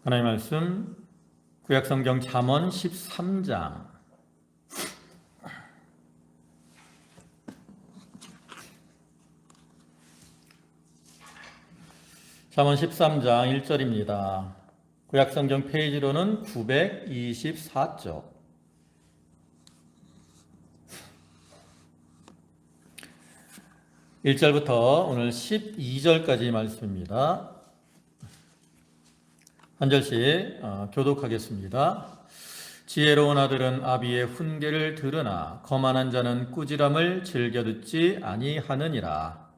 하나님의 말씀 구약성경 잠언 13장 잠언 13장 1절입니다. 구약성경 페이지로는 924쪽. (1절부터) 오늘 12절까지 말씀입니다. 한 절씩 교독하겠습니다. 지혜로운 아들은 아비의 훈계를 들으나 거만한 자는 꾸지람을 즐겨 듣지 아니하느니라.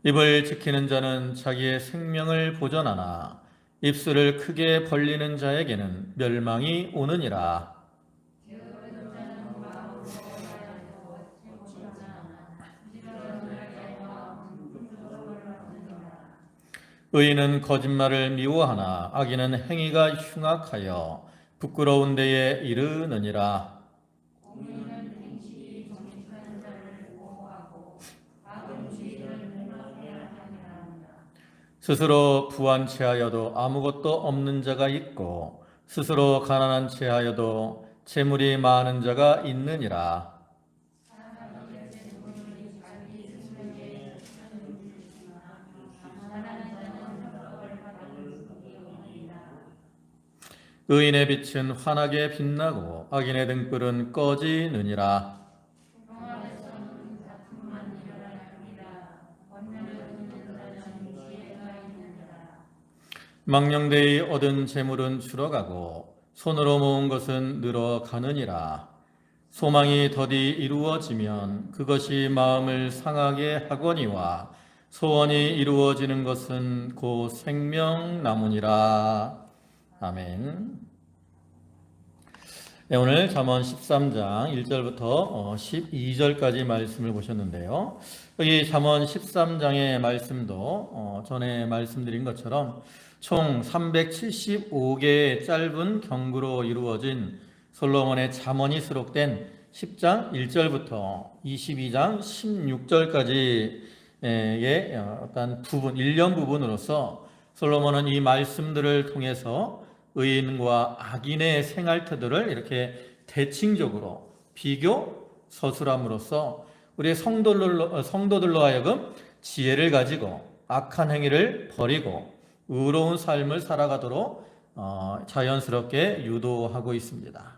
입을 지키는 자는 자기의 생명을 보전하나 입술을 크게 벌리는 자에게는 멸망이 오느니라. 의인은 거짓말을 미워하나 악인은 행위가 흉악하여 부끄러운 데에 이르느니라. 스스로 부한 체하여도 아무것도 없는 자가 있고 스스로 가난한 체하여도 재물이 많은 자가 있느니라. 의인의 빛은 환하게 빛나고 악인의 등불은 꺼지느니라. 망령되이 얻은 재물은 줄어가고 손으로 모은 것은 늘어가느니라. 소망이 더디 이루어지면 그것이 마음을 상하게 하거니와 소원이 이루어지는 것은 곧 생명나무니라. 아멘. 네, 오늘 잠언 13장 1절부터 12절까지 말씀을 보셨는데요. 이 잠언 13장의 말씀도 전에 말씀드린 것처럼 총 375개의 짧은 경구로 이루어진 솔로몬의 잠언이 수록된 10장 1절부터 22장 16절까지의 어떤 부분, 일련 부분으로서 솔로몬은 이 말씀들을 통해서 의인과 악인의 생활태도를 이렇게 대칭적으로 비교 서술함으로써 우리 성도들로 하여금 지혜를 가지고 악한 행위를 버리고 의로운 삶을 살아가도록 자연스럽게 유도하고 있습니다.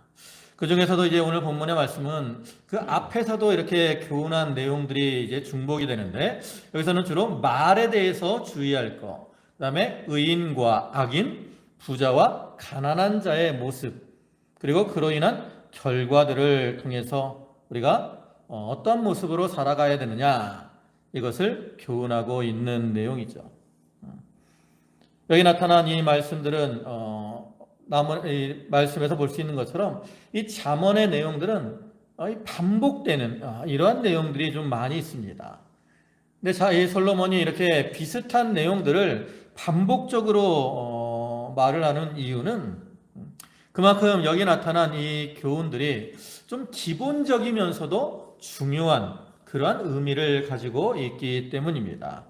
그 중에서도 이제 오늘 본문의 말씀은 그 앞에서도 이렇게 교훈한 내용들이 이제 중복이 되는데 여기서는 주로 말에 대해서 주의할 것, 그 다음에 의인과 악인, 부자와 가난한 자의 모습, 그리고 그로 인한 결과들을 통해서 우리가 어떤 모습으로 살아가야 되느냐, 이것을 교훈하고 있는 내용이죠. 여기 나타난 이 말씀들은 이 말씀에서 볼 수 있는 것처럼 이 잠언의 내용들은 반복되는 이러한 내용들이 좀 많이 있습니다. 근데 이 솔로몬이 이렇게 비슷한 내용들을 반복적으로 말을 하는 이유는 그만큼 여기 나타난 이 교훈들이 좀 기본적이면서도 중요한 그러한 의미를 가지고 있기 때문입니다.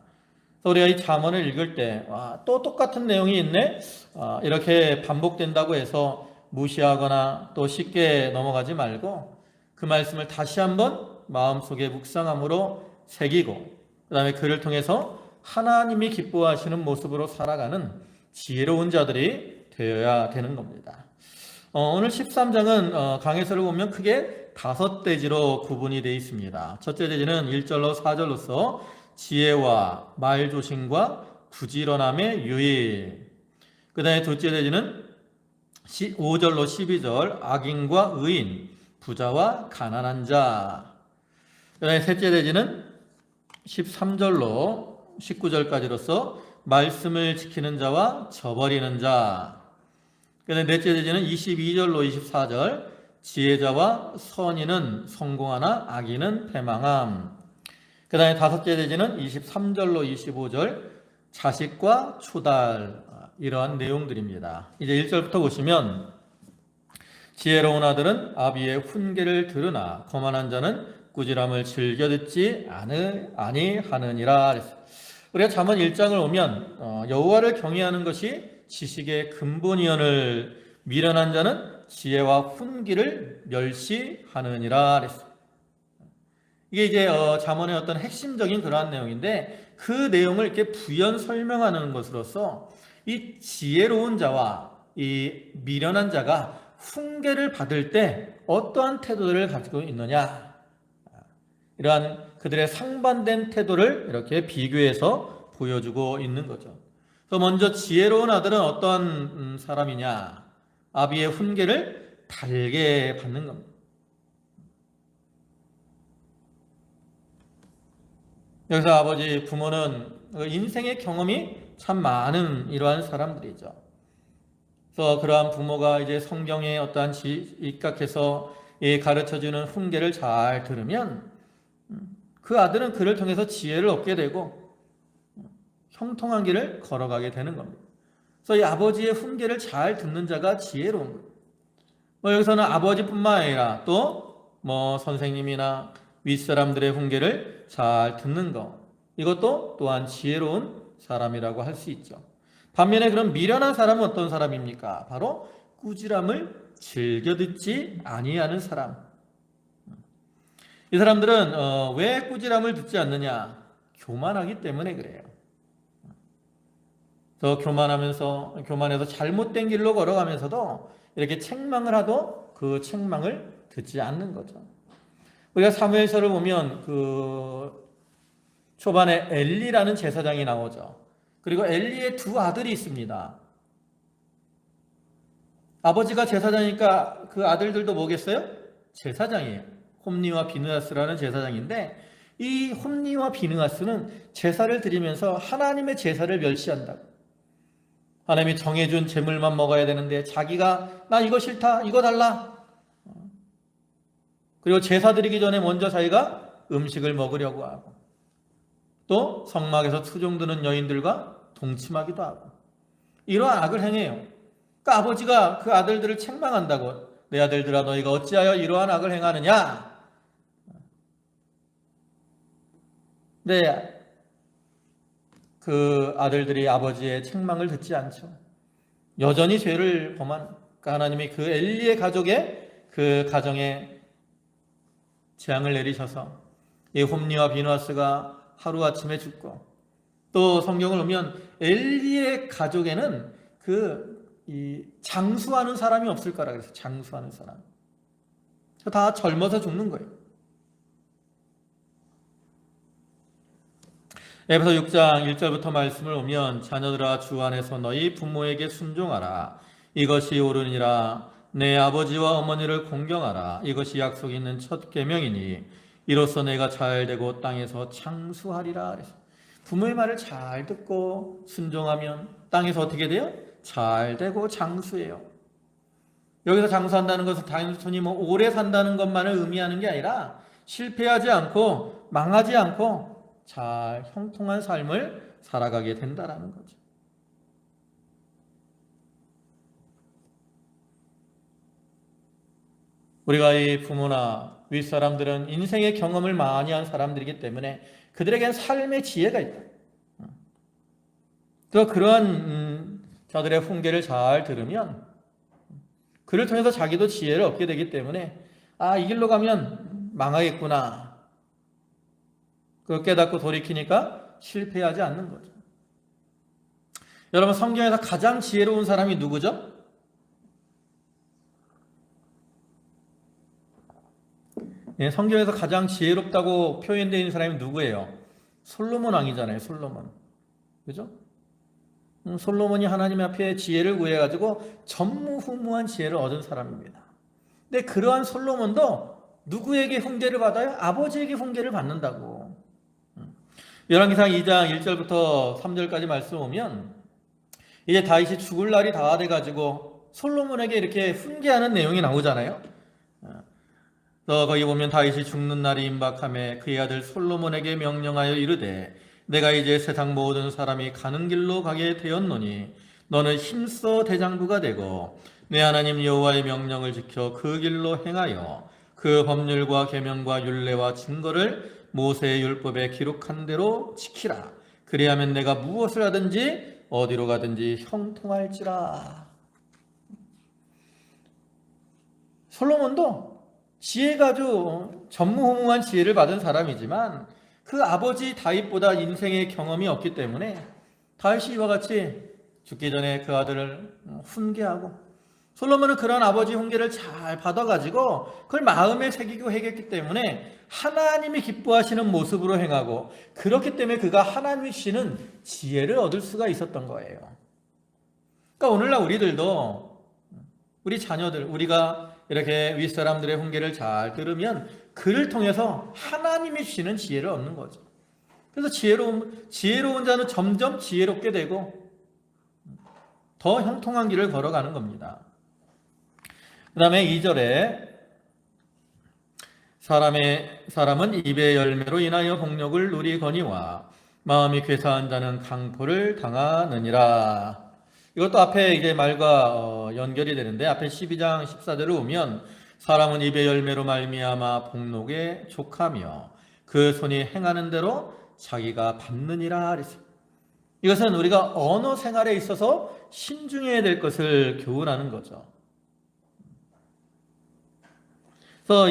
우리가 이 잠언을 읽을 때 또 똑같은 내용이 있네? 이렇게 반복된다고 해서 무시하거나 또 쉽게 넘어가지 말고 그 말씀을 다시 한번 마음속에 묵상함으로 새기고 그 다음에 그를 통해서 하나님이 기뻐하시는 모습으로 살아가는 지혜로운 자들이 되어야 되는 겁니다. 오늘 13장은 강해서를 보면 크게 5대지로 구분이 되어 있습니다. 첫째 대지는 1절로 4절로서 지혜와 말조심과 부지런함의 유익, 그 다음에 둘째 대지는 5절로 12절 악인과 의인, 부자와 가난한 자, 그 다음에 셋째 대지는 13절로 19절까지로서 말씀을 지키는 자와 저버리는 자, 그 다음에 넷째 대지는 22절로 24절 지혜자와 선인은 성공하나 악인은 패망함, 그 다음에 다섯째 대지는 23절로 25절 자식과 초달, 이러한 내용들입니다. 이제 1절부터 보시면 지혜로운 아들은 아비의 훈계를 들으나 거만한 자는 꾸지람을 즐겨 듣지 아니하느니라. 우리가 잠언 1장을 오면 여호와를 경외하는 것이 지식의 근본이언을 미련한 자는 지혜와 훈계를 멸시하느니라. 이게 이제 잠언의 어떤 핵심적인 그러한 내용인데, 그 내용을 이렇게 부연 설명하는 것으로서 이 지혜로운 자와 이 미련한 자가 훈계를 받을 때 어떠한 태도를 가지고 있느냐, 이러한 그들의 상반된 태도를 이렇게 비교해서 보여주고 있는 거죠. 그래서 먼저 지혜로운 아들은 어떠한 사람이냐, 아비의 훈계를 달게 받는 겁니다. 여기서 아버지, 부모는 인생의 경험이 참 많은 이러한 사람들이죠. 그래서 그러한 부모가 이제 성경의 어떠한 입각해서 가르쳐주는 훈계를 잘 들으면 그 아들은 그를 통해서 지혜를 얻게 되고 형통한 길을 걸어가게 되는 겁니다. 그래서 이 아버지의 훈계를 잘 듣는 자가 지혜로운 거예요. 여기서는 아버지뿐만 아니라 또 선생님이나 윗사람들의 훈계를 잘 듣는 것, 이것도 또한 지혜로운 사람이라고 할 수 있죠. 반면에 그럼 미련한 사람은 어떤 사람입니까? 바로 꾸지람을 즐겨 듣지 아니하는 사람. 이 사람들은 왜 꾸지람을 듣지 않느냐? 교만하기 때문에 그래요. 더 교만해서 잘못된 길로 걸어가면서도 이렇게 책망을 하도 그 책망을 듣지 않는 거죠. 우리가 사무엘서를 보면 그 초반에 엘리라는 제사장이 나오죠. 그리고 엘리의 두 아들이 있습니다. 아버지가 제사장이니까 그 아들들도 뭐겠어요? 제사장이에요. 홈니와 비느하스라는 제사장인데, 이 홈니와 비느하스는 제사를 드리면서 하나님의 제사를 멸시한다고. 하나님이 정해준 제물만 먹어야 되는데 자기가 나 이거 싫다, 이거 달라. 그리고 제사 드리기 전에 먼저 자기가 음식을 먹으려고 하고, 또 성막에서 투정드는 여인들과 동침하기도 하고, 이러한 악을 행해요. 그러니까 아버지가 그 아들들을 책망한다고. 내 아들들아, 너희가 어찌하여 이러한 악을 행하느냐? 네, 그 아들들이 아버지의 책망을 듣지 않죠. 여전히 죄를 범한, 그러니까 하나님이 그 엘리의 그 가정에 재앙을 내리셔서 이 홈니와 비느하스가 하루아침에 죽고, 또 성경을 보면 엘리의 가족에는 이 장수하는 사람이 없을 거라 그랬어요. 장수하는 사람. 다 젊어서 죽는 거예요. 에베소 6장 1절부터 말씀을 보면, 자녀들아 주 안에서 너희 부모에게 순종하라. 이것이 옳으니라. 내 아버지와 어머니를 공경하라. 이것이 약속이 있는 첫 계명이니 이로써 내가 잘 되고 땅에서 장수하리라. 부모의 말을 잘 듣고 순종하면 땅에서 어떻게 돼요? 잘 되고 장수해요. 여기서 장수한다는 것은 단순히 오래 산다는 것만을 의미하는 게 아니라 실패하지 않고 망하지 않고 잘 형통한 삶을 살아가게 된다라는 거죠. 우리가 이 부모나 윗사람들은 인생의 경험을 많이 한 사람들이기 때문에 그들에게는 삶의 지혜가 있다. 또 그러한 자들의 훈계를 잘 들으면 그를 통해서 자기도 지혜를 얻게 되기 때문에 이 길로 가면 망하겠구나, 그걸 깨닫고 돌이키니까 실패하지 않는 거죠. 여러분, 성경에서 가장 지혜로운 사람이 누구죠? 성경에서 가장 지혜롭다고 표현되어 있는 사람이 누구예요? 솔로몬 왕이잖아요. 솔로몬. 그죠? 솔로몬이 하나님 앞에 지혜를 구해가지고 전무후무한 지혜를 얻은 사람입니다. 근데 그러한 솔로몬도 누구에게 훈계를 받아요? 아버지에게 훈계를 받는다고. 열왕기상 2장 1절부터 3절까지 말씀 보면 이제 다윗이 죽을 날이 다 돼가지고 솔로몬에게 이렇게 훈계하는 내용이 나오잖아요. 거기 보면 다윗이 죽는 날이 임박하매 그의 아들 솔로몬에게 명령하여 이르되, 내가 이제 세상 모든 사람이 가는 길로 가게 되었노니 너는 힘써 대장부가 되고 내 하나님 여호와의 명령을 지켜 그 길로 행하여 그 법률과 계명과 율례와 증거를 모세의 율법에 기록한 대로 지키라. 그리하면 내가 무엇을 하든지 어디로 가든지 형통할지라. 솔로몬도 지혜가 아주 전무후무한 지혜를 받은 사람이지만 그 아버지 다윗보다 인생의 경험이 없기 때문에 다윗이 이와 같이 죽기 전에 그 아들을 훈계하고, 솔로몬은 그런 아버지 훈계를 잘 받아가지고 그걸 마음에 새기고 행했기 때문에 하나님이 기뻐하시는 모습으로 행하고, 그렇기 때문에 그가 하나님이 주시는 지혜를 얻을 수가 있었던 거예요. 그러니까 오늘날 우리들도 우리 자녀들, 우리가 이렇게 윗사람들의 훈계를 잘 들으면 그를 통해서 하나님이 주시는 지혜를 얻는 거죠. 그래서 지혜로운 자는 점점 지혜롭게 되고 더 형통한 길을 걸어가는 겁니다. 그 다음에 2절에 사람은 입의 열매로 인하여 복력을 누리거니와 마음이 괴사한 자는 강포를 당하느니라. 이것도 앞에 이제 말과 연결이 되는데, 앞에 12장 14절을 보면 사람은 입의 열매로 말미암아 복록에 족하며 그 손이 행하는 대로 자기가 밟느니라 그랬어요. 이것은 우리가 언어 생활에 있어서 신중해야 될 것을 교훈하는 거죠. 그래서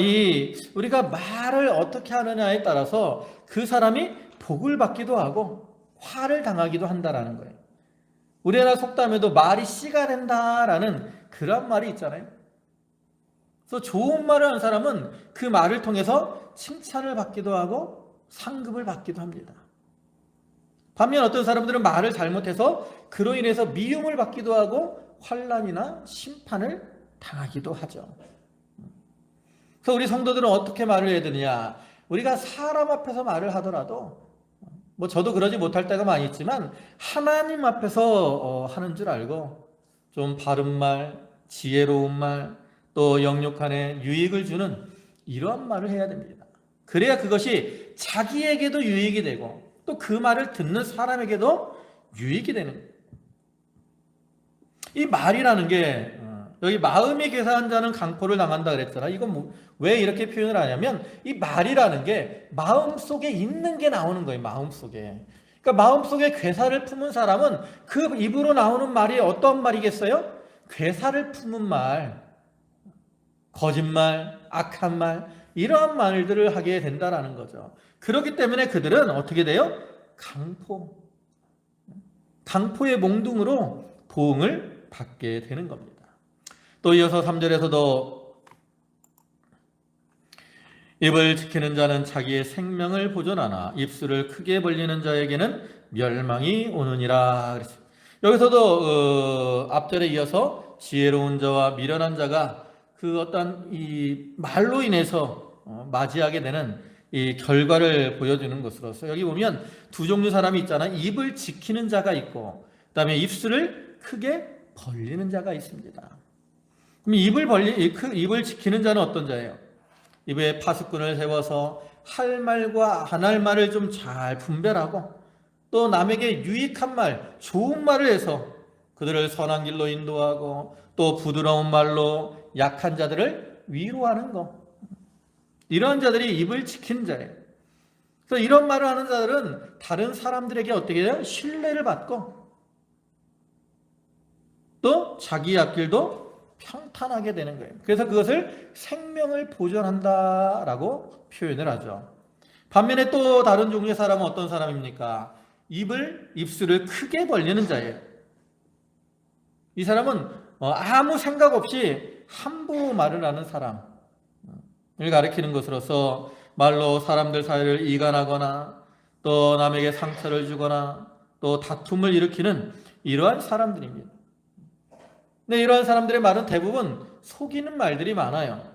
우리가 말을 어떻게 하느냐에 따라서 그 사람이 복을 받기도 하고 화를 당하기도 한다라는 거예요. 우리나라 속담에도 말이 씨가 된다라는 그런 말이 있잖아요. 그래서 좋은 말을 하는 사람은 그 말을 통해서 칭찬을 받기도 하고 상급을 받기도 합니다. 반면 어떤 사람들은 말을 잘못해서 그로 인해서 미움을 받기도 하고 환난이나 심판을 당하기도 하죠. 그래서 우리 성도들은 어떻게 말을 해야 되느냐? 우리가 사람 앞에서 말을 하더라도, 저도 그러지 못할 때가 많이 있지만 하나님 앞에서 하는 줄 알고 좀 바른 말, 지혜로운 말, 또 영육간에 유익을 주는 이러한 말을 해야 됩니다. 그래야 그것이 자기에게도 유익이 되고 또 그 말을 듣는 사람에게도 유익이 되는 거예요. 이 말이라는 게, 여기 마음이 괴사한 자는 강포를 당한다 그랬잖아. 이건 왜 이렇게 표현을 하냐면 이 말이라는 게 마음속에 있는 게 나오는 거예요. 마음속에. 그러니까 마음속에 괴사를 품은 사람은 그 입으로 나오는 말이 어떤 말이겠어요? 괴사를 품은 말, 거짓말, 악한 말, 이러한 말들을 하게 된다라는 거죠. 그렇기 때문에 그들은 어떻게 돼요? 강포의 몽둥으로 보응을 받게 되는 겁니다. 또 이어서 3절에서도 입을 지키는 자는 자기의 생명을 보존하나 입술을 크게 벌리는 자에게는 멸망이 오느니라 그랬어요. 여기서도 앞절에 이어서 지혜로운 자와 미련한 자가 그 어떤 이 말로 인해서 맞이하게 되는 이 결과를 보여주는 것으로서, 여기 보면 두 종류 사람이 있잖아요. 입을 지키는 자가 있고 그 다음에 입술을 크게 벌리는 자가 있습니다. 그럼 입을 지키는 자는 어떤 자예요? 입에 파수꾼을 세워서 할 말과 안 할 말을 좀 잘 분별하고 또 남에게 유익한 말, 좋은 말을 해서 그들을 선한 길로 인도하고 또 부드러운 말로 약한 자들을 위로하는 것, 이런 자들이 입을 지킨 자예요. 그래서 이런 말을 하는 자들은 다른 사람들에게 어떻게 해요? 신뢰를 받고 또 자기 앞길도 평탄하게 되는 거예요. 그래서 그것을 생명을 보존한다라고 표현을 하죠. 반면에 또 다른 종류의 사람은 어떤 사람입니까? 입술을 크게 벌리는 자예요. 이 사람은 아무 생각 없이 함부로 말을 하는 사람을 가리키는 것으로서 말로 사람들 사이를 이간하거나 또 남에게 상처를 주거나 또 다툼을 일으키는 이러한 사람들입니다. 근데 이러한 사람들의 말은 대부분 속이는 말들이 많아요.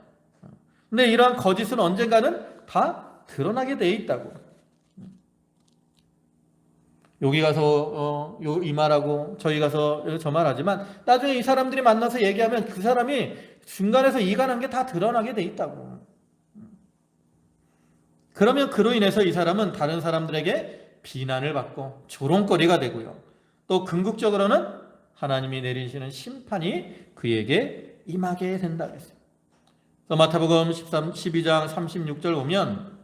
근데 이러한 거짓은 언젠가는 다 드러나게 돼 있다고. 여기 가서 이 말하고 저기 가서 저 말하지만 나중에 이 사람들이 만나서 얘기하면 그 사람이 중간에서 이간한 게 다 드러나게 돼 있다고. 그러면 그로 인해서 이 사람은 다른 사람들에게 비난을 받고 조롱거리가 되고요. 또 궁극적으로는 하나님이 내리시는 심판이 그에게 임하게 된다 그랬어요. 마태복음 12장 36절 보면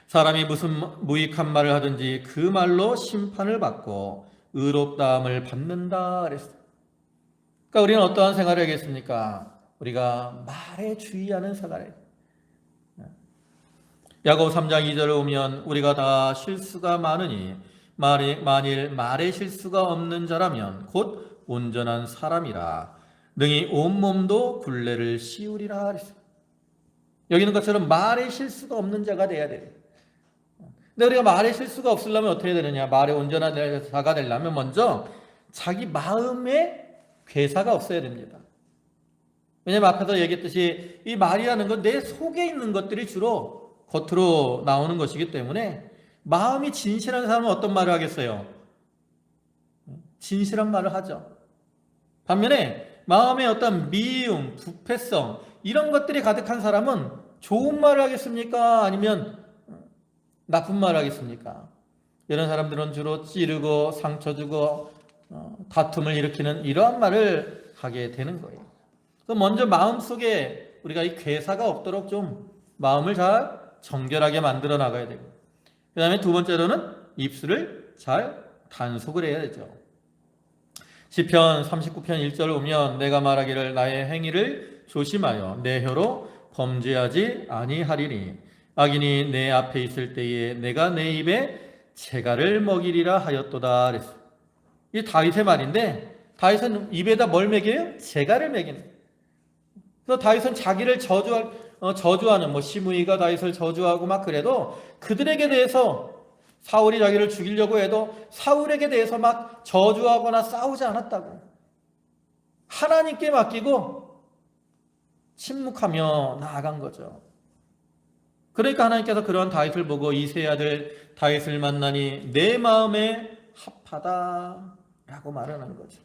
사람이 무슨 무익한 말을 하든지 그 말로 심판을 받고 의롭다함을 받는다 그랬어요. 그러니까 우리는 어떠한 생활을 하겠습니까? 우리가 말에 주의하는 생활을. 야고보 3장 2절을 보면 우리가 다 실수가 많으니 만일 말에 실수가 없는 자라면 곧 온전한 사람이라 능히 온몸도 굴레를 씌우리라 그랬어요. 여기 있는 것처럼 말에 실수가 없는 자가 돼야 돼요. 근데 우리가 말에 실수가 없으려면 어떻게 되느냐? 말에 온전한 자가 되려면 먼저 자기 마음에 괴사가 없어야 됩니다. 왜냐하면 앞에서 얘기했듯이 이 말이라는 건 내 속에 있는 것들이 주로 겉으로 나오는 것이기 때문에 마음이 진실한 사람은 어떤 말을 하겠어요? 진실한 말을 하죠. 반면에 마음에 어떤 미움, 부패성 이런 것들이 가득한 사람은 좋은 말을 하겠습니까? 아니면 나쁜 말을 하겠습니까? 이런 사람들은 주로 찌르고 상처 주고 다툼을 일으키는 이러한 말을 하게 되는 거예요. 그럼 먼저 마음속에 우리가 이 괴사가 없도록 좀 마음을 잘 정결하게 만들어 나가야 되고, 그 다음에 두 번째로는 입술을 잘 단속을 해야 되죠. 시편 39편 1절을 보면 내가 말하기를 나의 행위를 조심하여 내 혀로 범죄하지 아니하리니 악인이 내 앞에 있을 때에 내가 내 입에 재갈을 먹이리라 하였도다 그랬어요. 이 다윗의 말인데 다윗은 입에다 뭘 먹여요? 재갈을 먹이는 거예요. 그래서 다윗은 자기를 저주하는 시므이가 다윗을 저주하고 막 그래도 그들에게 대해서 사울이 자기를 죽이려고 해도 사울에게 대해서 막 저주하거나 싸우지 않았다고. 하나님께 맡기고 침묵하며 나아간 거죠. 그러니까 하나님께서 그러한 다윗을 보고 이새의 아들 다윗을 만나니 내 마음에 합하다라고 말하는 거죠.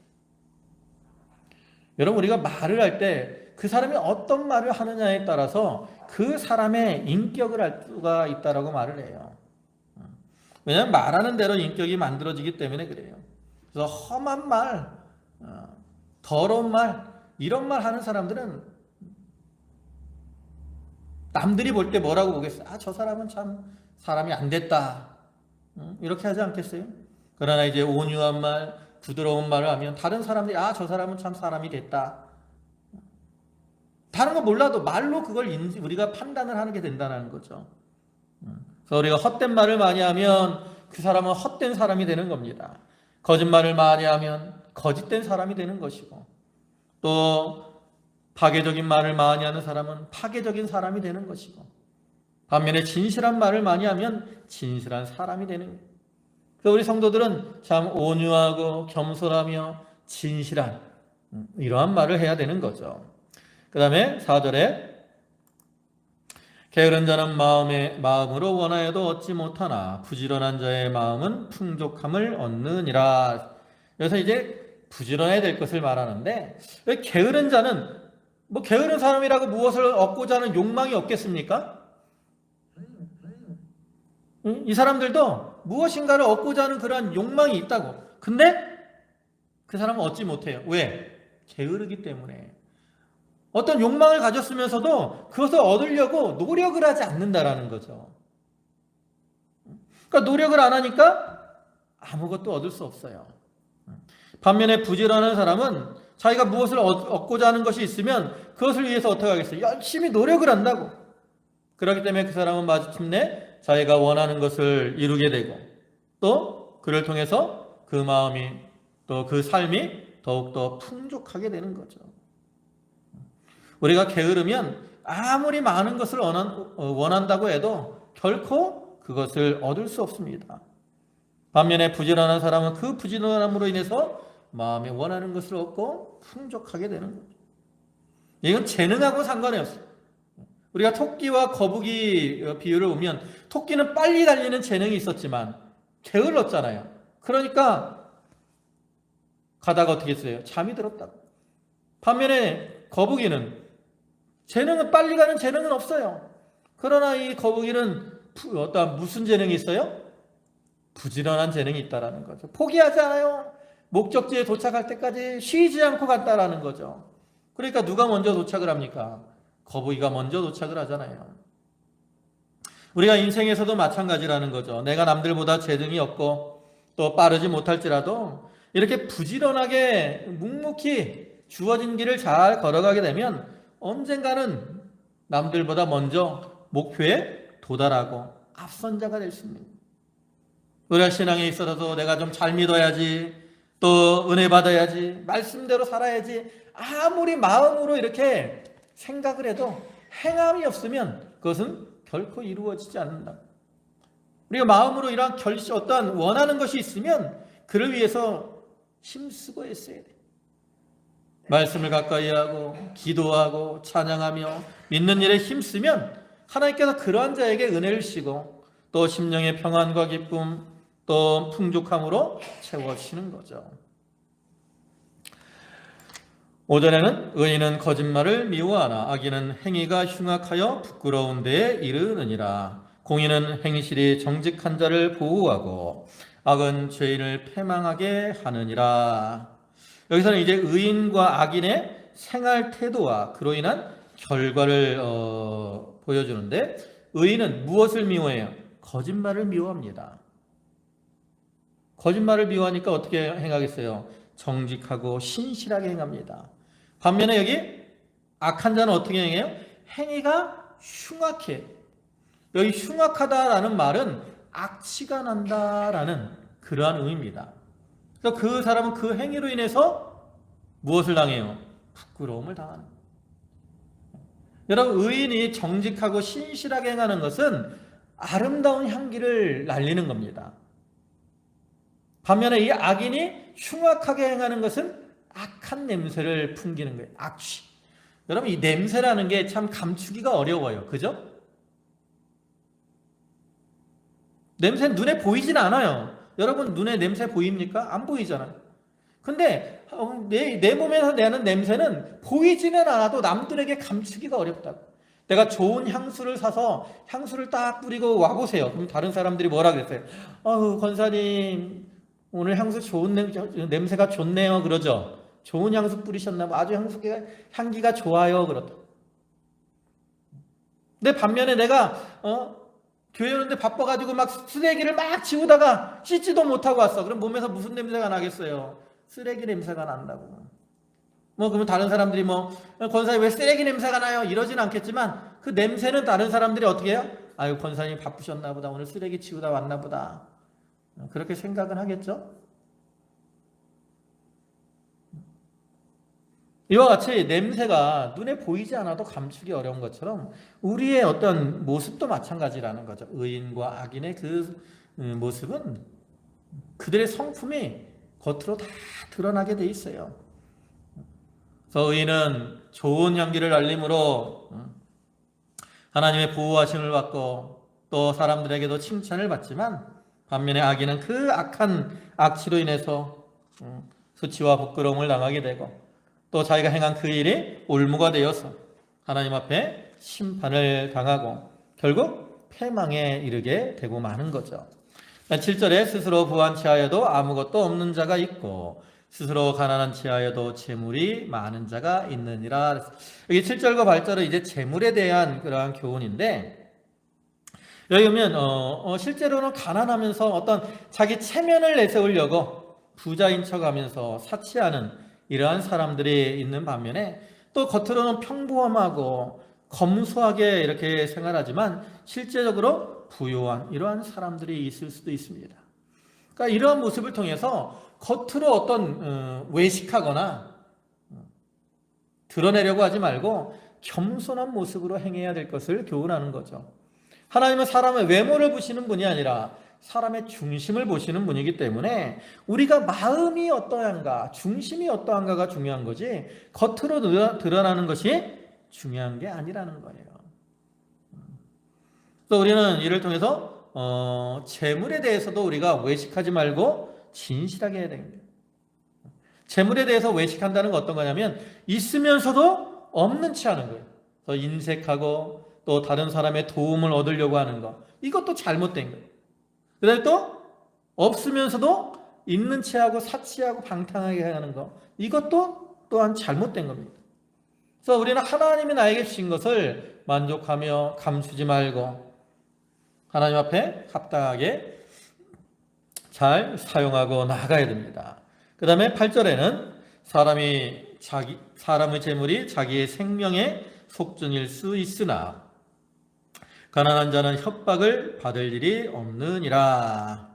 여러분, 우리가 말을 할 때 그 사람이 어떤 말을 하느냐에 따라서 그 사람의 인격을 알 수가 있다라고 말을 해요. 왜냐하면 말하는 대로 인격이 만들어지기 때문에 그래요. 그래서 험한 말, 더러운 말, 이런 말 하는 사람들은 남들이 볼 때 뭐라고 보겠어요? 저 사람은 참 사람이 안 됐다. 이렇게 하지 않겠어요? 그러나 이제 온유한 말, 부드러운 말을 하면 다른 사람들이 저 사람은 참 사람이 됐다. 다른 거 몰라도 말로 그걸 우리가 판단을 하게 된다는 거죠. 그래서 우리가 헛된 말을 많이 하면 그 사람은 헛된 사람이 되는 겁니다. 거짓말을 많이 하면 거짓된 사람이 되는 것이고, 또 파괴적인 말을 많이 하는 사람은 파괴적인 사람이 되는 것이고, 반면에 진실한 말을 많이 하면 진실한 사람이 되는 거예요. 그래서 우리 성도들은 참 온유하고 겸손하며 진실한 이러한 말을 해야 되는 거죠. 그 다음에 4절에 게으른 자는 마음으로 원하여도 얻지 못하나 부지런한 자의 마음은 풍족함을 얻느니라. 그래서 이제 부지런해야 될 것을 말하는데, 게으른 자는 게으른 사람이라고 무엇을 얻고자 하는 욕망이 없겠습니까? 이 사람들도 무엇인가를 얻고자 하는 그러한 욕망이 있다고. 근데 그 사람은 얻지 못해요. 왜? 게으르기 때문에. 어떤 욕망을 가졌으면서도 그것을 얻으려고 노력을 하지 않는다라는 거죠. 그러니까 노력을 안 하니까 아무것도 얻을 수 없어요. 반면에 부지런한 사람은 자기가 무엇을 얻고자 하는 것이 있으면 그것을 위해서 어떻게 하겠어요? 열심히 노력을 한다고. 그렇기 때문에 그 사람은 마침내 자기가 원하는 것을 이루게 되고, 또 그를 통해서 그 마음이 또 그 삶이 더욱더 풍족하게 되는 거죠. 우리가 게으르면 아무리 많은 것을 원한다고 해도 결코 그것을 얻을 수 없습니다. 반면에 부지런한 사람은 그 부지런함으로 인해서 마음에 원하는 것을 얻고 풍족하게 되는 거죠. 이건 재능하고 상관이 없어요. 우리가 토끼와 거북이 비유를 보면 토끼는 빨리 달리는 재능이 있었지만 게을렀잖아요. 그러니까 가다가 어떻게 했어요? 잠이 들었다고. 반면에 거북이는 재능은 빨리 가는 재능은 없어요. 그러나 이 거북이는 무슨 재능이 있어요? 부지런한 재능이 있다라는 거죠. 포기하지 않아요. 목적지에 도착할 때까지 쉬지 않고 갔다라는 거죠. 그러니까 누가 먼저 도착을 합니까? 거북이가 먼저 도착을 하잖아요. 우리가 인생에서도 마찬가지라는 거죠. 내가 남들보다 재능이 없고 또 빠르지 못할지라도 이렇게 부지런하게 묵묵히 주어진 길을 잘 걸어가게 되면 언젠가는 남들보다 먼저 목표에 도달하고 앞선 자가 될 수 있는 거예요. 우리가 신앙에 있어서도 내가 좀 잘 믿어야지, 또 은혜 받아야지, 말씀대로 살아야지, 아무리 마음으로 이렇게 생각을 해도 행함이 없으면 그것은 결코 이루어지지 않는다. 우리가 마음으로 이러한 어떠한 원하는 것이 있으면 그를 위해서 힘쓰고 애써야 돼. 말씀을 가까이 하고 기도하고 찬양하며 믿는 일에 힘쓰면 하나님께서 그러한 자에게 은혜를 주시고 또 심령의 평안과 기쁨 또 풍족함으로 채워주시는 거죠. 오전에는 의인은 거짓말을 미워하나 악인은 행위가 흉악하여 부끄러운 데에 이르느니라. 공의는 행실이 정직한 자를 보호하고 악은 죄인을 패망하게 하느니라. 여기서는 이제 의인과 악인의 생활 태도와 그로 인한 결과를 보여주는데, 의인은 무엇을 미워해요? 거짓말을 미워합니다. 거짓말을 미워하니까 어떻게 행하겠어요? 정직하고 신실하게 행합니다. 반면에 여기 악한 자는 어떻게 행해요? 행위가 흉악해. 여기 흉악하다라는 말은 악취가 난다라는 그러한 의미입니다. 그래서 그 사람은 그 행위로 인해서 무엇을 당해요? 부끄러움을 당하는 거예요. 여러분, 의인이 정직하고 신실하게 행하는 것은 아름다운 향기를 날리는 겁니다. 반면에 이 악인이 흉악하게 행하는 것은 악한 냄새를 풍기는 거예요. 악취. 여러분, 이 냄새라는 게 참 감추기가 어려워요. 그죠? 냄새는 눈에 보이진 않아요. 여러분, 눈에 냄새 보입니까? 안 보이잖아요. 근데 내 몸에서 내는 냄새는 보이지는 않아도 남들에게 감추기가 어렵다고. 내가 좋은 향수를 사서 향수를 딱 뿌리고 와보세요. 그럼 다른 사람들이 뭐라 그랬어요? 권사님, 오늘 향수 좋은 냄새가 좋네요. 그러죠. 좋은 향수 뿌리셨나 봐. 아주 향기가 좋아요. 그렇다. 근데 반면에 내가 교회 오는데 바빠가지고 막 쓰레기를 막 치우다가 씻지도 못하고 왔어. 그럼 몸에서 무슨 냄새가 나겠어요? 쓰레기 냄새가 난다고. 그러면 다른 사람들이 권사님 왜 쓰레기 냄새가 나요? 이러진 않겠지만 그 냄새는 다른 사람들이 어떻게 해요? 아유, 권사님 바쁘셨나 보다. 오늘 쓰레기 치우다 왔나 보다. 그렇게 생각은 하겠죠? 이와 같이 냄새가 눈에 보이지 않아도 감추기 어려운 것처럼 우리의 어떤 모습도 마찬가지라는 거죠. 의인과 악인의 그 모습은 그들의 성품이 겉으로 다 드러나게 돼 있어요. 그래서 의인은 좋은 향기를 날림으로 하나님의 보호하심을 받고 또 사람들에게도 칭찬을 받지만, 반면에 악인은 그 악한 악취로 인해서 수치와 부끄러움을 당하게 되고 또 자기가 행한 그 일이 올무가 되어서 하나님 앞에 심판을 당하고 결국 패망에 이르게 되고 마는 거죠. 7절에 스스로 부한 체하여도 아무것도 없는 자가 있고 스스로 가난한 체하여도 재물이 많은 자가 있느니라. 여기 7절과 8절은 이제 재물에 대한 그러한 교훈인데, 여기 보면 실제로는 가난하면서 어떤 자기 체면을 내세우려고 부자인 척하면서 사치하는 이러한 사람들이 있는 반면에 또 겉으로는 평범하고 검소하게 이렇게 생활하지만 실제적으로 부유한 이러한 사람들이 있을 수도 있습니다. 그러니까 이러한 모습을 통해서 겉으로 어떤 외식하거나 드러내려고 하지 말고 겸손한 모습으로 행해야 될 것을 교훈하는 거죠. 하나님은 사람의 외모를 보시는 분이 아니라 사람의 중심을 보시는 분이기 때문에 우리가 마음이 어떠한가, 중심이 어떠한가가 중요한 거지 겉으로 드러나는 것이 중요한 게 아니라는 거예요. 또 우리는 이를 통해서 재물에 대해서도 우리가 외식하지 말고 진실하게 해야 됩니다. 재물에 대해서 외식한다는 건 어떤 거냐면 있으면서도 없는 채 하는 거예요. 그래서 인색하고 또 다른 사람의 도움을 얻으려고 하는 거, 이것도 잘못된 거예요. 그 다음에 또 없으면서도 있는 채하고 사치하고 방탕하게 하는 것, 이것도 또한 잘못된 겁니다. 그래서 우리는 하나님이 나에게 주신 것을 만족하며 감추지 말고 하나님 앞에 합당하게 잘 사용하고 나아가야 됩니다. 그 다음에 8절에는 사람의 재물이 자기의 생명의 속전일 수 있으나 가난한 자는 협박을 받을 일이 없느니라.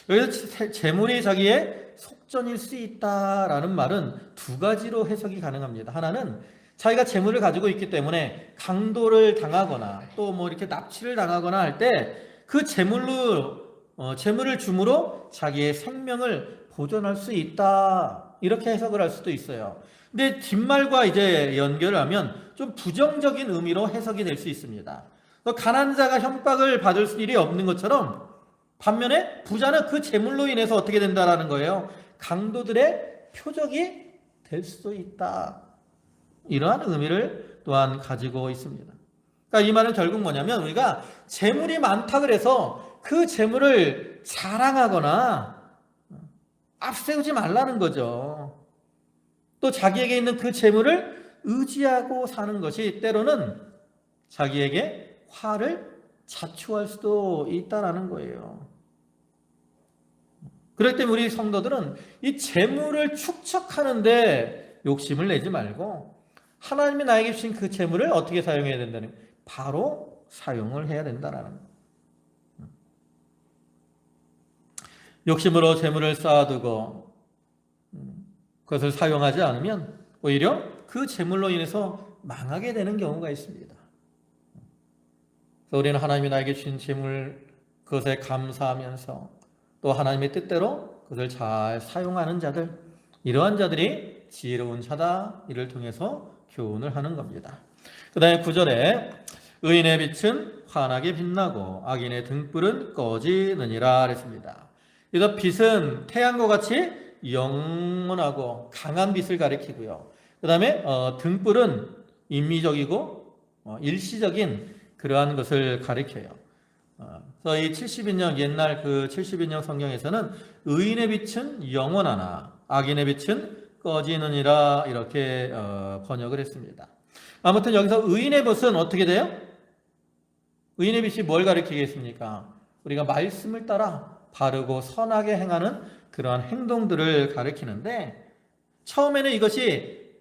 여기서 재물이 자기의 속전일 수 있다라는 말은 두 가지로 해석이 가능합니다. 하나는 자기가 재물을 가지고 있기 때문에 강도를 당하거나 또 뭐 이렇게 납치를 당하거나 할 때 그 재물을 줌으로 자기의 생명을 보존할 수 있다, 이렇게 해석을 할 수도 있어요. 근데 뒷말과 이제 연결을 하면 좀 부정적인 의미로 해석이 될 수 있습니다. 가난한 자가 협박을 받을 일이 없는 것처럼 반면에 부자는 그 재물로 인해서 어떻게 된다라는 거예요. 강도들의 표적이 될 수도 있다, 이러한 의미를 또한 가지고 있습니다. 그러니까 이 말은 결국 뭐냐면 우리가 재물이 많다 그래서 그 재물을 자랑하거나 앞세우지 말라는 거죠. 또 자기에게 있는 그 재물을 의지하고 사는 것이 때로는 자기에게 화를 자초할 수도 있다라는 거예요. 그럴 때 우리 성도들은 이 재물을 축적하는데 욕심을 내지 말고 하나님이 나에게 주신 그 재물을 어떻게 사용해야 된다는 거예요. 바로 사용을 해야 된다라는 거예요. 욕심으로 재물을 쌓아두고 그것을 사용하지 않으면 오히려 그 재물로 인해서 망하게 되는 경우가 있습니다. 그래서 우리는 하나님이 나에게 주신 재물, 그것에 감사하면서 또 하나님의 뜻대로 그것을 잘 사용하는 자들, 이러한 자들이 지혜로운 자다, 이를 통해서 교훈을 하는 겁니다. 그 다음에 9절에 의인의 빛은 환하게 빛나고 악인의 등불은 꺼지느니라 그랬습니다. 그래서 빛은 태양과 같이 영원하고 강한 빛을 가리키고요. 그 다음에 등불은 임의적이고 일시적인 그러한 것을 가리켜요. 그래서 이 70인령, 옛날 그 70인령 성경에서는 의인의 빛은 영원하나 악인의 빛은 꺼지느니라, 이렇게 번역을 했습니다. 아무튼 여기서 의인의 빛은 어떻게 돼요? 의인의 빛이 뭘 가리키겠습니까? 우리가 말씀을 따라 바르고 선하게 행하는 그러한 행동들을 가리키는데, 처음에는 이것이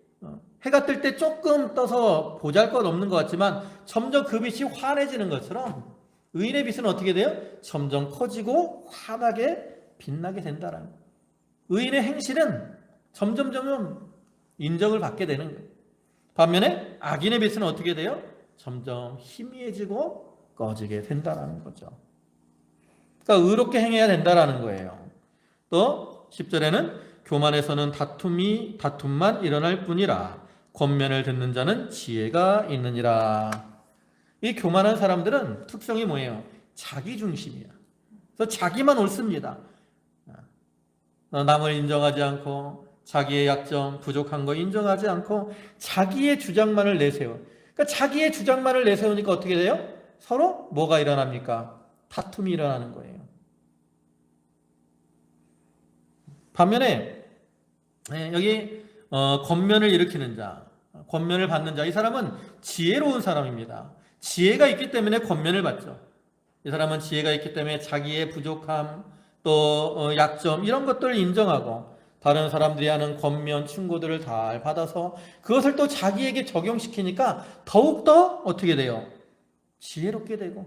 해가 뜰 때 조금 떠서 보잘것없는 것 같지만 점점 그 빛이 환해지는 것처럼 의인의 빛은 어떻게 돼요? 점점 커지고 환하게 빛나게 된다라는 거예요. 의인의 행실은 점점 인정을 받게 되는 거예요. 반면에 악인의 빛은 어떻게 돼요? 점점 희미해지고 꺼지게 된다라는 거죠. 그러니까 의롭게 행해야 된다라는 거예요. 또 10절에는 교만에서는 다툼만 일어날 뿐이라 권면을 듣는 자는 지혜가 있느니라. 이 교만한 사람들은 특성이 뭐예요? 자기 중심이야. 그래서 자기만 옳습니다. 남을 인정하지 않고 자기의 약점, 부족한 거 인정하지 않고 자기의 주장만을 내세워. 그러니까 자기의 주장만을 내세우니까 어떻게 돼요? 서로 뭐가 일어납니까? 다툼이 일어나는 거예요. 반면에 여기 권면을 일으키는 자, 권면을 받는 자, 이 사람은 지혜로운 사람입니다. 지혜가 있기 때문에 권면을 받죠. 이 사람은 지혜가 있기 때문에 자기의 부족함, 또 약점, 이런 것들을 인정하고 다른 사람들이 하는 권면, 충고들을 잘 받아서 그것을 또 자기에게 적용시키니까 더욱더 어떻게 돼요? 지혜롭게 되고,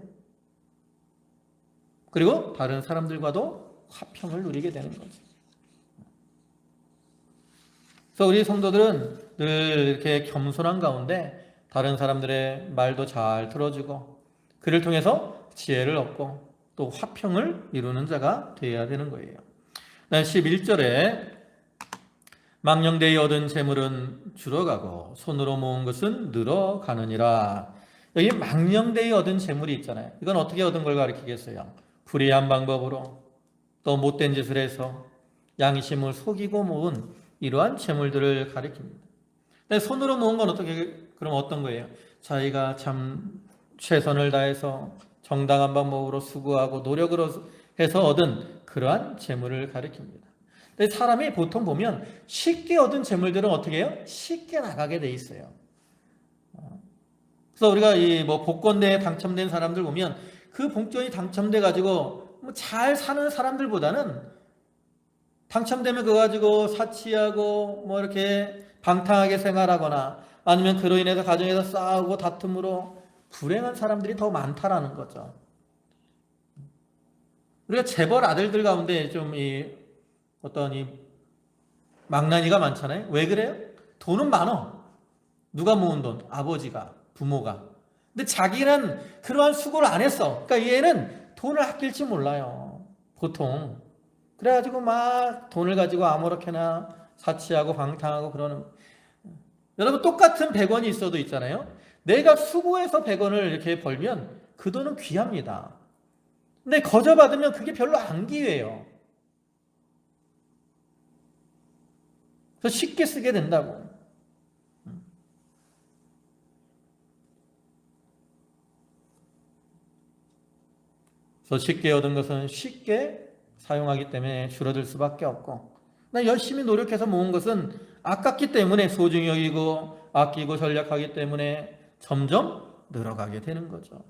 그리고 다른 사람들과도 화평을 누리게 되는 거죠. 그래서 우리 성도들은 늘 이렇게 겸손한 가운데 다른 사람들의 말도 잘 들어주고 그를 통해서 지혜를 얻고 또 화평을 이루는 자가 되어야 되는 거예요. 11절에 망령되이 얻은 재물은 줄어가고 손으로 모은 것은 늘어가느니라. 여기 망령되이 얻은 재물이 있잖아요. 이건 어떻게 얻은 걸 가리키겠어요? 불의한 방법으로 또 못된 짓을 해서 양심을 속이고 모은 이러한 재물들을 가리킵니다. 근데 손으로 모은 건 그럼 어떤 거예요? 자기가 참 최선을 다해서 정당한 방법으로 수고하고 노력으로 해서 얻은 그러한 재물을 가리킵니다. 근데 사람이 보통 보면 쉽게 얻은 재물들은 어떻게 해요? 쉽게 나가게 돼 있어요. 그래서 우리가 이 뭐 복권대에 당첨된 사람들 보면 그 복권이 당첨돼 가지고 뭐 잘 사는 사람들보다는 당첨되면 그거 가지고 사치하고 뭐 이렇게 방탕하게 생활하거나 아니면 그로 인해서 가정에서 싸우고 다툼으로 불행한 사람들이 더 많다라는 거죠. 우리가 재벌 아들들 가운데 좀 어떤 망나니가 많잖아요. 왜 그래요? 돈은 많어. 누가 모은 돈? 아버지가, 부모가. 근데 자기는 그러한 수고를 안 했어. 그러니까 얘는 돈을 아낄지 몰라요. 보통. 그래가지고 막 돈을 가지고 아무렇게나 사치하고 방탕하고 그러는. 여러분 똑같은 100원이 있어도 있잖아요. 내가 수고해서 100원을 이렇게 벌면 그 돈은 귀합니다. 근데 거저 받으면 그게 별로 안 귀해요. 그래서 쉽게 쓰게 된다고. 그래서 쉽게 얻은 것은 쉽게 사용하기 때문에 줄어들 수밖에 없고, 나 열심히 노력해서 모은 것은 아깝기 때문에 소중히 여기고 아끼고 전략하기 때문에 점점 늘어가게 되는 거죠.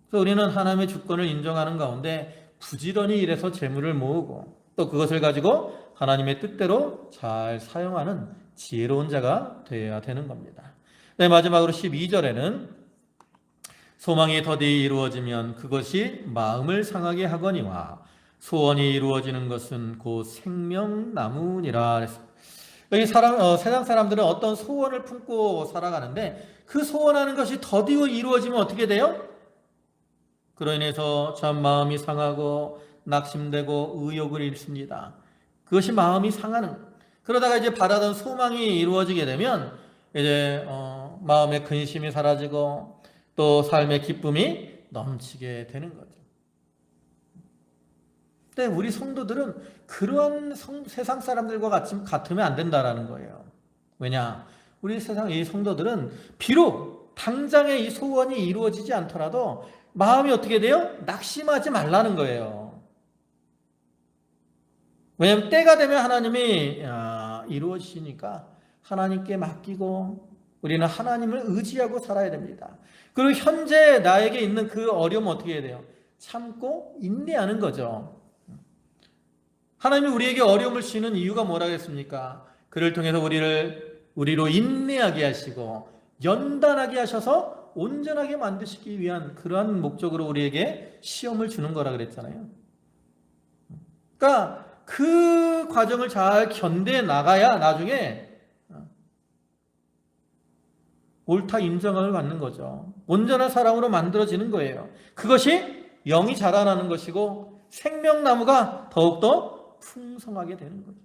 그래서 우리는 하나님의 주권을 인정하는 가운데 부지런히 일해서 재물을 모으고 또 그것을 가지고 하나님의 뜻대로 잘 사용하는 지혜로운 자가 되어야 되는 겁니다. 네, 마지막으로 12절에는 소망이 더디 이루어지면 그것이 마음을 상하게 하거니와 소원이 이루어지는 것은 곧 생명나무니라. 여기 세상 사람들은 어떤 소원을 품고 살아가는데 그 소원하는 것이 더디고 이루어지면 어떻게 돼요? 그로 인해서 참 마음이 상하고 낙심되고 의욕을 잃습니다. 그것이 마음이 상하는. 그러다가 이제 바라던 소망이 이루어지게 되면 이제 마음의 근심이 사라지고 또 삶의 기쁨이 넘치게 되는 거죠. 근데 우리 성도들은 그러한 세상 사람들과 같으면 안 된다라는 거예요. 왜냐? 우리 세상 이 성도들은 비록 당장에 이 소원이 이루어지지 않더라도 마음이 어떻게 돼요? 낙심하지 말라는 거예요. 왜냐하면 때가 되면 하나님이 이루어지시니까 하나님께 맡기고 우리는 하나님을 의지하고 살아야 됩니다. 그리고 현재 나에게 있는 그 어려움 어떻게 해야 돼요? 참고 인내하는 거죠. 하나님이 우리에게 어려움을 주시는 이유가 뭐라겠습니까? 그를 통해서 우리로 인내하게 하시고 연단하게 하셔서 온전하게 만드시기 위한 그러한 목적으로 우리에게 시험을 주는 거라 그랬잖아요. 그러니까 그 과정을 잘 견뎌 나가야 나중에 옳다 인정을 받는 거죠. 온전한 사람으로 만들어지는 거예요. 그것이 영이 자라나는 것이고 생명나무가 더욱더 풍성하게 되는 거죠.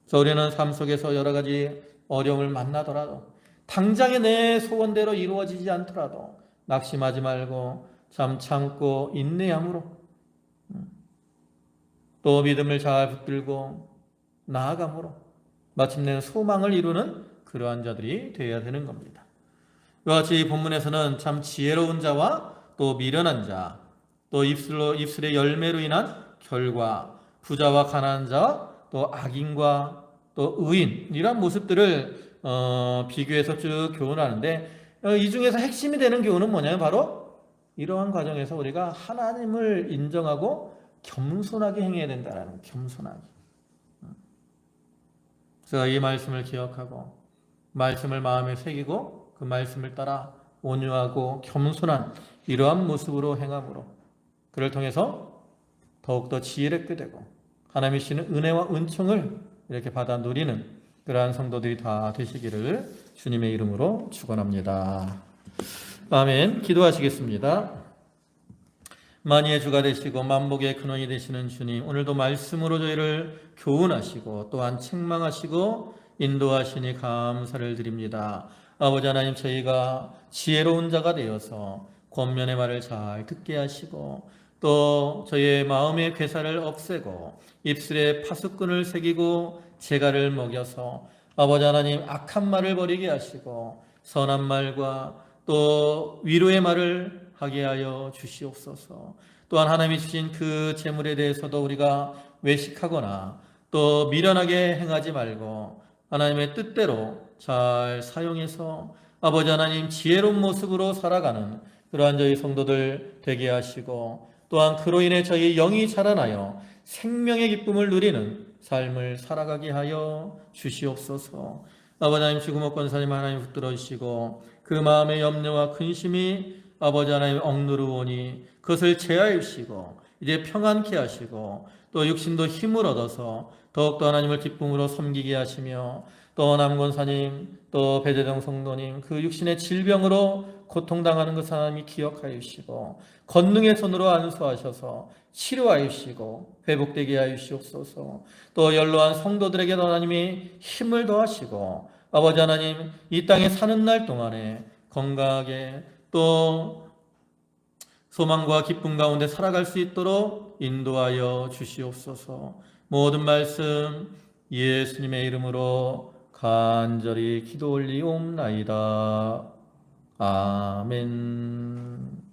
그래서 우리는 삶 속에서 여러 가지 어려움을 만나더라도 당장에 내 소원대로 이루어지지 않더라도 낙심하지 말고 참 참고 인내함으로 또 믿음을 잘 붙들고 나아감으로 마침내 소망을 이루는 그러한 자들이 되어야 되는 겁니다. 이와 같이 본문에서는 참 지혜로운 자와 또 미련한 자, 또 입술의 열매로 인한 결과, 부자와 가난한 자, 또 악인과 또 의인 이런 모습들을 비교해서 쭉 교훈하는데 이 중에서 핵심이 되는 교훈은 뭐냐면 바로 이러한 과정에서 우리가 하나님을 인정하고 겸손하게 행해야 된다는 겸손하게. 그래서 이 말씀을 기억하고 말씀을 마음에 새기고 그 말씀을 따라 온유하고 겸손한 이러한 모습으로 행함으로 그를 통해서 더욱더 지혜롭게 되고 하나님이 주시는 은혜와 은총을 이렇게 받아 누리는 그러한 성도들이 다 되시기를 주님의 이름으로 축원합니다. 아멘. 기도하시겠습니다. 만유의 주가 되시고 만복의 근원이 되시는 주님, 오늘도 말씀으로 저희를 교훈하시고 또한 책망하시고 인도하시니 감사를 드립니다. 아버지 하나님, 저희가 지혜로운 자가 되어서 권면의 말을 잘 듣게 하시고 또 저희의 마음의 괴사를 없애고 입술에 파수꾼을 새기고 재갈을 먹여서 아버지 하나님 악한 말을 버리게 하시고 선한 말과 또 위로의 말을 하게 하여 주시옵소서. 또한 하나님이 주신 그 재물에 대해서도 우리가 외식하거나 또 미련하게 행하지 말고 하나님의 뜻대로 잘 사용해서 아버지 하나님 지혜로운 모습으로 살아가는 그러한 저희 성도들 되게 하시고, 또한 그로 인해 저희 영이 자라나여 생명의 기쁨을 누리는 삶을 살아가게 하여 주시옵소서. 아버지 하나님, 주구목 권사님 하나님 붙들어 주시고 그 마음의 염려와 근심이 아버지 하나님 억누르오니 그것을 제하여 주시고 이제 평안케 하시고 또 육신도 힘을 얻어서 더욱더 하나님을 기쁨으로 섬기게 하시며, 또 남권사님 또 배재정 성도님 그 육신의 질병으로 고통당하는 것을 하나님이 기억하여 주시고 권능의 손으로 안수하셔서 치료하여 주시고 회복되게 하여 주시옵소서. 또 연로한 성도들에게도 하나님이 힘을 더하시고 아버지 하나님 이 땅에 사는 날 동안에 건강하게 또 소망과 기쁨 가운데 살아갈 수 있도록 인도하여 주시옵소서. 모든 말씀 예수님의 이름으로 간절히 기도 올리옵나이다. 아멘.